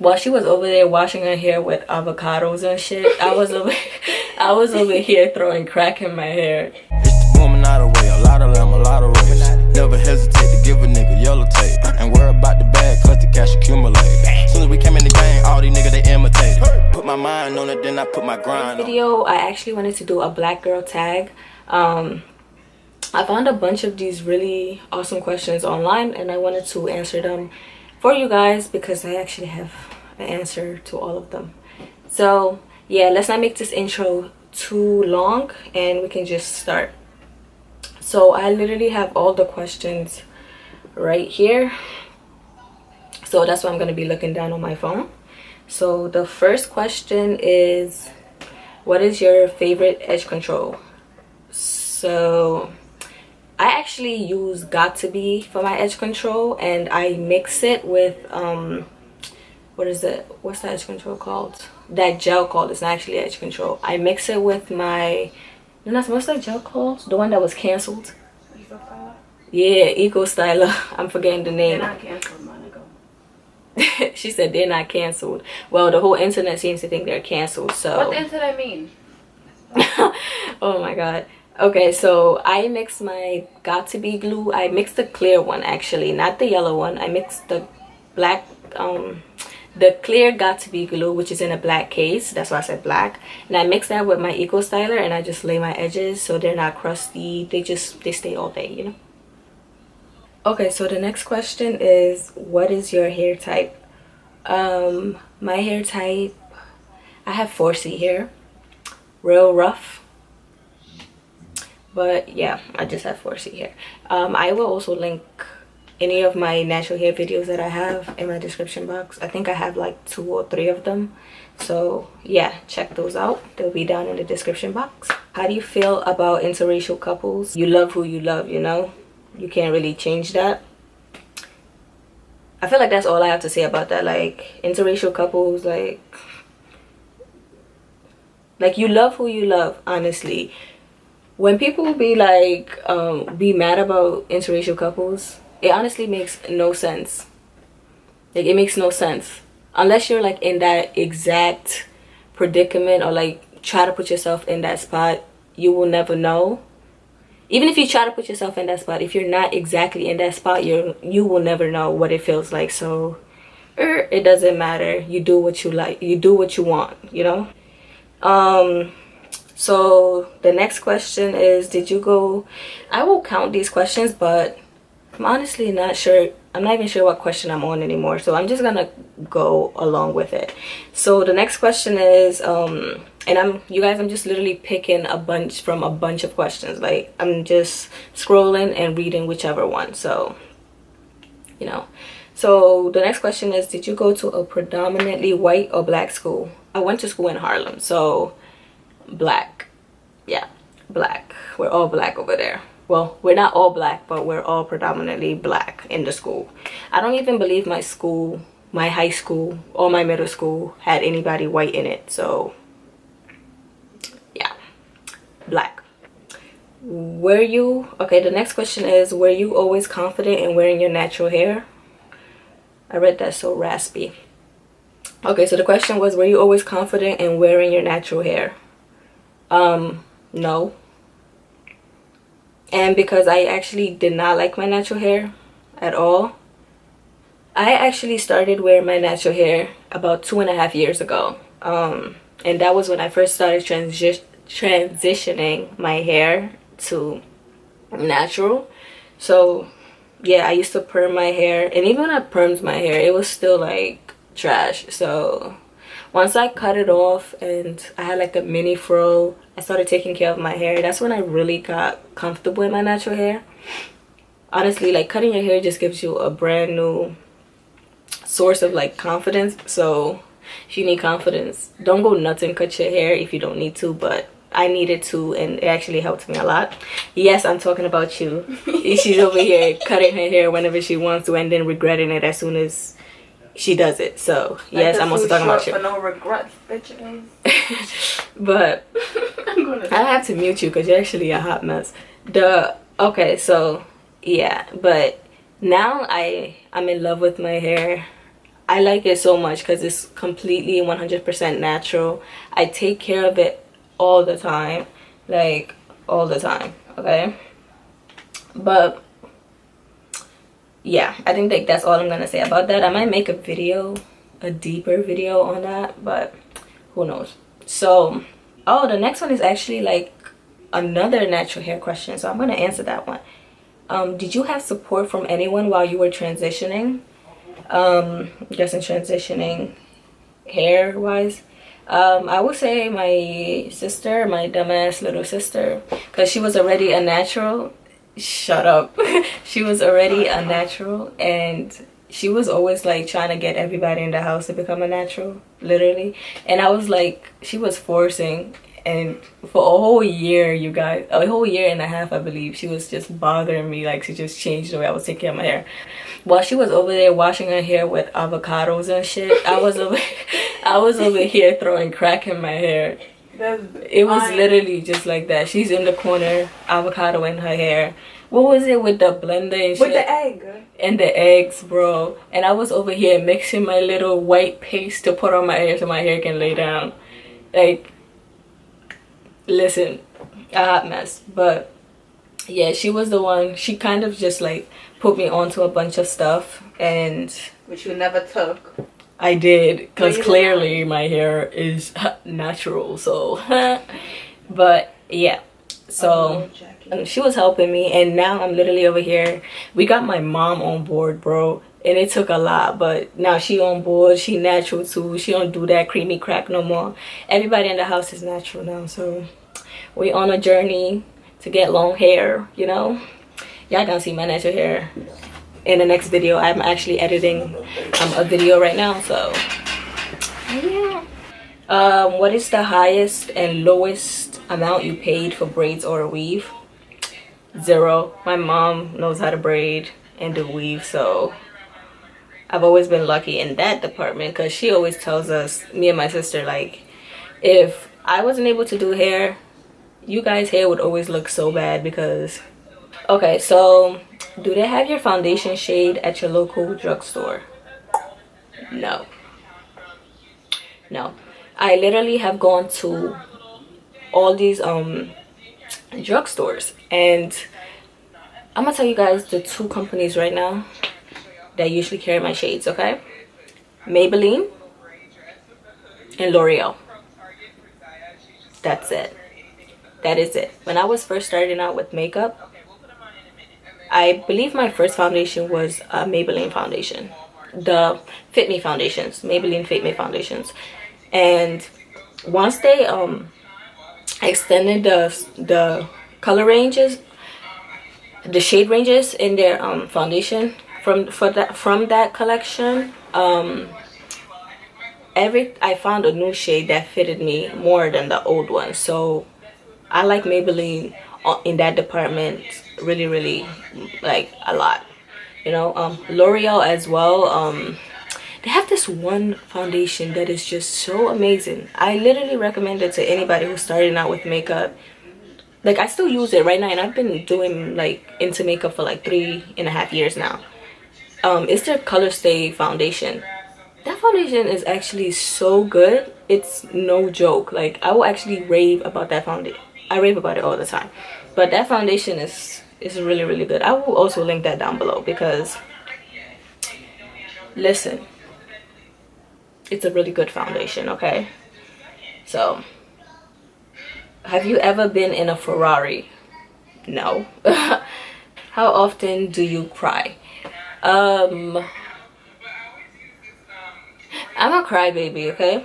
while she was over there washing her hair with avocados and shit, I was over here throwing crack in my hair. It's the woman out of way, a lot of them, a lot of race. Never hesitate to give a nigga yellow tape. And worry about the bag, cause the cash accumulate. Soon as we came in the game, all these niggas, they imitated. Put my mind on it, then I put my grind on it. Video, I actually wanted to do a black girl tag. I found a bunch of these really awesome questions online, and I wanted to answer them for you guys because I actually have an answer to all of them. So yeah, let's not make this intro too long and we can just start. So I literally have all the questions right here, so that's why I'm going to be looking down on my phone. So the first question is, what is your favorite edge control? So I actually use Got To Be for my edge control, and I mix it with what's the edge control called? That gel called, it's not actually edge control. I mix it with my, what's that gel called? The one that was canceled. Eco Styler? Yeah, Eco Styler. I'm forgetting the name. They're not canceled, Monica. She said they're not canceled. Well, the whole internet seems to think they're canceled. So what the internet mean? Oh my god. Okay, so I mix my Got To Be glue. I mixed the clear one, actually, not the yellow one. I mixed the black, the clear Got To Be glue, which is in a black case. That's why I said black. And I mix that with my Eco Styler, and I just lay my edges so they're not crusty. They stay all day, you know. Okay, so the next question is, what is your hair type? My hair type, I have 4C hair, real rough. But yeah, I just have 4C hair. I will also link any of my natural hair videos that I have in my description box. I think I have like 2 or 3 of them. So yeah, check those out. They'll be down in the description box. How do you feel about interracial couples? You love who you love, you know? You can't really change that. I feel like that's all I have to say about that. Like, interracial couples, like you love who you love, honestly. When people be like be mad about interracial couples, it honestly makes no sense. Like, it makes no sense unless you're like in that exact predicament, or like try to put yourself in that spot. You will never know. Even if you try to put yourself in that spot, if you're not exactly in that spot, you will never know what it feels like. So it doesn't matter. You do what you like, you do what you want, you know. So the next question is, did you go, I will count these questions, but I'm honestly not sure. I'm not even sure what question I'm on anymore, so I'm just gonna go along with it. So the next question is, and I'm just literally picking a bunch from a bunch of questions. Like, I'm just scrolling and reading whichever one, so you know. So the next question is, did you go to a predominantly white or black school? I went to school in Harlem, so black. Yeah, black. We're all black over there. Well, we're not all black, but we're all predominantly black in the school. I don't even believe my school, my high school, or my middle school had anybody white in it. So yeah, black. Okay, the next question is, were you always confident in wearing your natural hair? I read that so raspy. Okay, so the question was, were you always confident in wearing your natural hair? No. And because I actually did not like my natural hair at all, I actually started wearing my natural hair about 2.5 years ago. And that was when I first started transitioning my hair to natural. So yeah, I used to perm my hair, and even when I permed my hair, it was still like trash. So once I cut it off and I had like a mini fro, I started taking care of my hair. That's when I really got comfortable in my natural hair. Honestly, like, cutting your hair just gives you a brand new source of like confidence. So if you need confidence, don't go nuts and cut your hair if you don't need to, but I needed to, and it actually helped me a lot. Yes, I'm talking about you. She's over here cutting her hair whenever she wants to and then regretting it as soon as she does it. So like, yes, I'm also talking about you. For no regrets, bitches. But I have to mute you because you're actually a hot mess. Okay, so yeah, but now I'm in love with my hair. I like it so much because it's completely 100% natural. I take care of it all the time, like all the time, okay? But yeah, I think like that's all I'm gonna say about that. I might make a video, a deeper video on that, but who knows. So oh, the next one is actually like another natural hair question, so I'm gonna answer that one. Did you have support from anyone while you were transitioning? Just in transitioning hair wise, I would say my sister, my dumbass little sister, because she was already a natural. Shut up. She was already a natural, and she was always like trying to get everybody in the house to become a natural, literally. And I was like, she was forcing, and for a whole year, you guys, a whole year and a half, I believe, she was just bothering me. Like, she just changed the way I was taking care of my hair. While she was over there washing her hair with avocados and shit, I was over here throwing crack in my hair. It was literally just like that. She's in the corner, avocado in her hair. What was it with the blender and shit? With the egg. And the eggs, bro. And I was over here mixing my little white paste to put on my hair so my hair can lay down. Like, listen, a hot mess. But yeah, she was the one. She kind of just like put me onto a bunch of stuff, and Which you never took. I did, because clearly my hair is natural, so but yeah, so she was helping me, and now I'm literally over here. We got my mom on board, bro, and it took a lot, but now she on board. She natural too. She don't do that creamy crack no more. Everybody in the house is natural now, so we on a journey to get long hair, you know. Y'all gonna see my natural hair in the next video. I'm actually editing a video right now, so yeah. What is the highest and lowest amount you paid for braids or a weave? 0. My mom knows how to braid and do weave, so I've always been lucky in that department, because she always tells us, me and my sister, like, if I wasn't able to do hair, you guys' hair would always look so bad. Because okay, so do they have your foundation shade at your local drugstore? No. No. I literally have gone to all these drugstores, and I'm gonna tell you guys the 2 companies right now that usually carry my shades, okay? Maybelline and L'Oreal. That's it. That is it. When I was first starting out with makeup, I believe my first foundation was a Maybelline foundation. The Fit Me foundations. Maybelline Fit Me foundations. And once they extended the color ranges, the shade ranges in their foundation from that collection, I found a new shade that fitted me more than the old one. So I like Maybelline in that department really, really, like, a lot, you know. L'Oreal as well. They have this one foundation that is just so amazing. I literally recommend it to anybody who's starting out with makeup. Like, I still use it right now, and I've been doing like into makeup for like 3.5 years now. It's their Color Stay foundation. That foundation is actually so good. It's no joke. Like, I will actually rave about that foundation. I rave about it all the time. But that foundation is really, really good. I will also link that down below, because listen, it's a really good foundation, okay? So, have you ever been in a Ferrari? No. How often do you cry? I'm a crybaby, okay?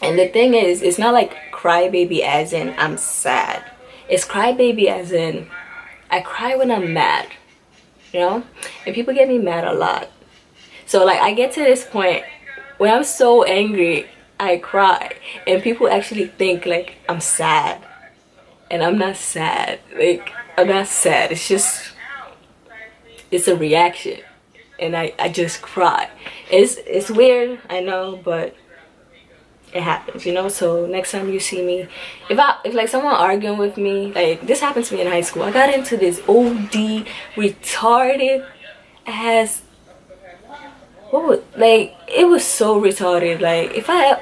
And the thing is, it's not like crybaby as in I'm sad. It's crybaby as in I cry when I'm mad, you know? And people get me mad a lot. So like, I get to this point when I'm so angry, I cry, and people actually think like I'm sad, and I'm not sad. Like, I'm not sad. It's just, it's a reaction, and I just cry. It's weird, I know, but it happens, you know. So next time you see me, if like someone arguing with me, like this happened to me in high school. I got into this OD retarded ass what would, like, it was so retarded. Like, if I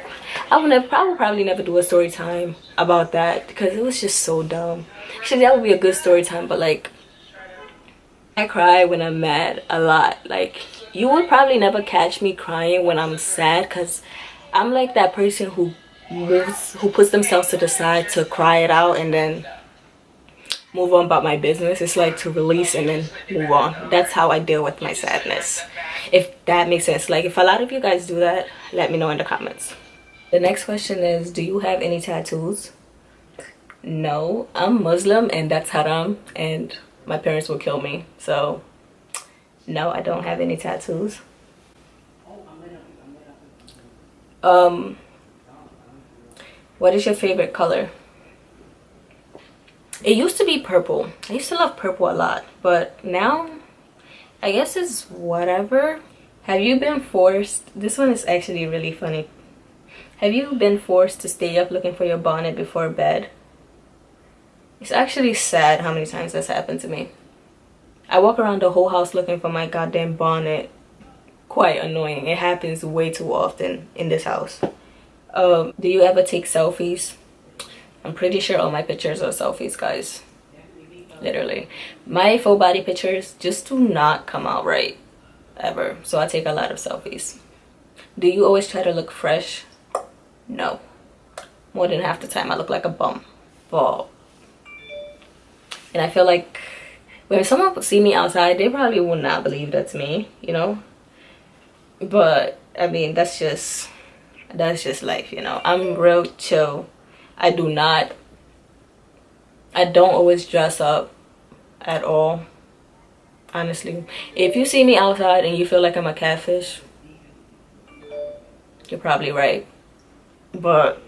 would never, probably never do a story time about that because it was just so dumb. Actually, that would be a good story time, but like, I cry when I'm mad a lot. Like, you would probably never catch me crying when I'm sad because I'm like that person who puts themselves to the side to cry it out and then move on about my business. It's like to release and then move on. That's how I deal with my sadness, if that makes sense. Like, if a lot of you guys do that, let me know in the comments. The next question is, do you have any tattoos? No, I'm Muslim and that's haram and my parents will kill me. So no, I don't have any tattoos. What is your favorite color? It used to be purple. I used to love purple a lot, but now I guess it's whatever. Have you been forced? This one is actually really funny. Have you been forced to stay up looking for your bonnet before bed? It's actually sad how many times that's happened to me. I walk around the whole house looking for my goddamn bonnet. Quite annoying. It happens way too often in this house. Do you ever take selfies? I'm pretty sure all my pictures are selfies, guys. Literally. My full body pictures just do not come out right. Ever. So I take a lot of selfies. Do you always try to look fresh? No. More than half the time I look like a bum. Ball. And I feel like when someone see me outside, they probably would not believe that's me, you know? But I mean, that's just life, you know? I'm real chill. I don't always dress up at all, honestly. If you see me outside and you feel like I'm a catfish, you're probably right. But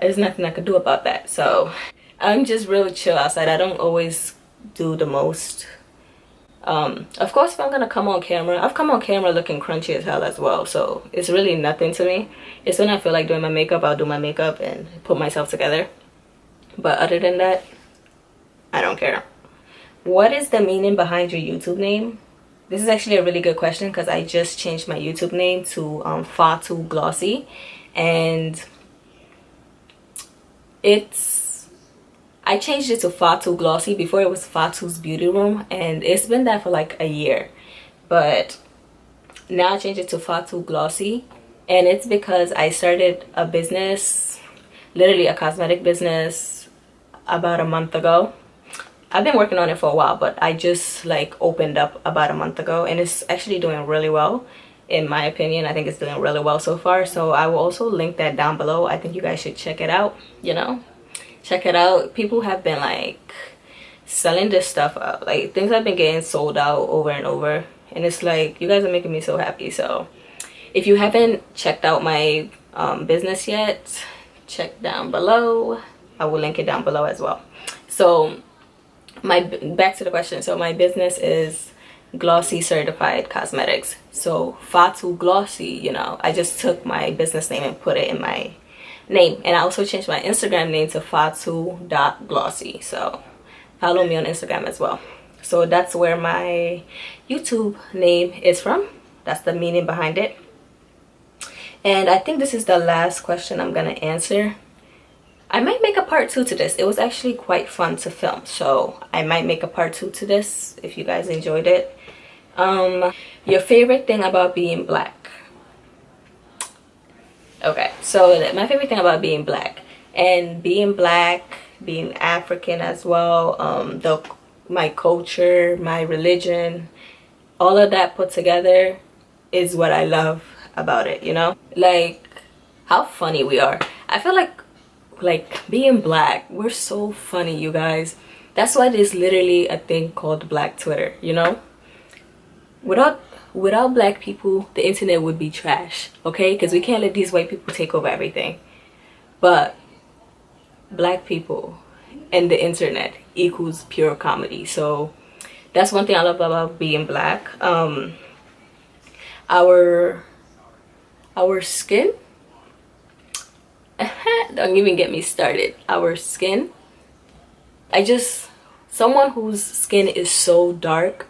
there's nothing I could do about that. So I'm just really chill outside. I don't always do the most. Of course, if I'm gonna come on camera, I've come on camera looking crunchy as hell as well, so it's really nothing to me. It's when I feel like doing my makeup, I'll do my makeup and put myself together. But other than that, I don't care. What is the meaning behind your YouTube name? This is actually a really good question because I just changed my YouTube name to Fatou Glossy, and I changed it to Fatou Glossy. Before it was Fatou's Beauty Room, and it's been that for like a year. But now I changed it to Fatou Glossy, and it's because I started a business, literally a cosmetic business, about a month ago. I've been working on it for a while, but I just like opened up about a month ago, and it's actually doing really well. In my opinion, I think it's doing really well so far. So I will also link that down below. I think you guys should check it out, you know? Check it out. People have been like selling this stuff out. Like, things have been getting sold out over and over, and it's like, you guys are making me so happy. So if you haven't checked out my business yet, check down below. I will link it down below as well. So back to the question. So my business is Glossy Certified Cosmetics. So Fatou Glossy, you know, I just took my business name and put it in my name. And I also changed my Instagram name to fatou.glossy. So follow me on Instagram as well. So that's where my YouTube name is from. That's the meaning behind it. And I think this is the last question I'm gonna answer. I might make a part 2 to this. It was actually quite fun to film, so I might make a part 2 to this if you guys enjoyed it. Your favorite thing about being black? Okay, so my favorite thing about being black, and being African as well, my culture, my religion, all of that put together is what I love about it, you know? Like, how funny we are. I feel like being black, we're so funny, you guys. That's why there's literally a thing called Black Twitter, you know? Without black people, the internet would be trash, okay? Because we can't let these white people take over everything. But black people and the internet equals pure comedy. So that's one thing I love about being black. Our skin, don't even get me started. Our skin, someone whose skin is so dark,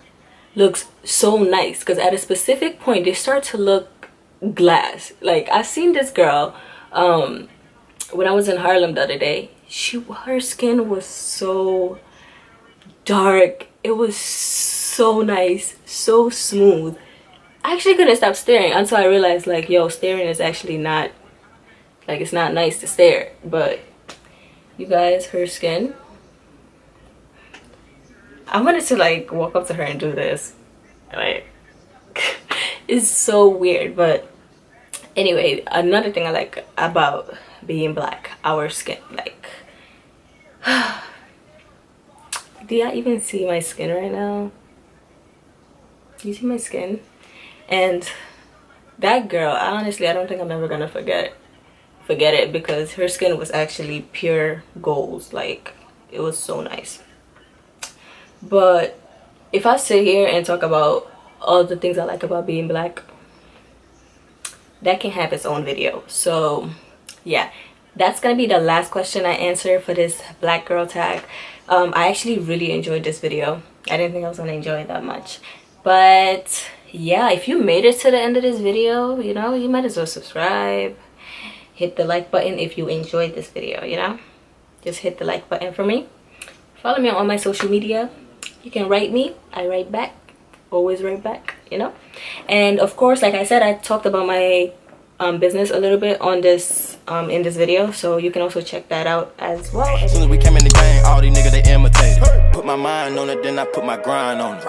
looks so nice, because at a specific point they start to look glass. Like, I seen this girl when I was in Harlem the other day. Her skin was so dark. It was so nice, so smooth. I actually couldn't stop staring until I realized, like, yo, staring is actually not, like, it's not nice to stare. But you guys, her skin, I wanted to like walk up to her and do this, like it's so weird. But anyway, another thing I like about being black, our skin, like do y'all even see my skin right now? Do you see my skin? And that girl, honestly, I don't think I'm ever gonna forget it, because her skin was actually pure gold. Like, it was so nice. But if I sit here and talk about all the things I like about being black, that can have its own video. So yeah, that's gonna be the last question I answer for this black girl tag. I actually really enjoyed this video. I didn't think I was gonna enjoy it that much, but yeah, if you made it to the end of this video, you know, you might as well subscribe, hit the like button if you enjoyed this video. You know, just hit the like button for me. Follow me on all my social media. You can write me, I write back, always write back, you know. And of course, like I said, I talked about my business a little bit on this in this video, so you can also check that out as well. As soon as we came in the game, all these niggas they imitated. Put my mind on it, then I put my grind on it.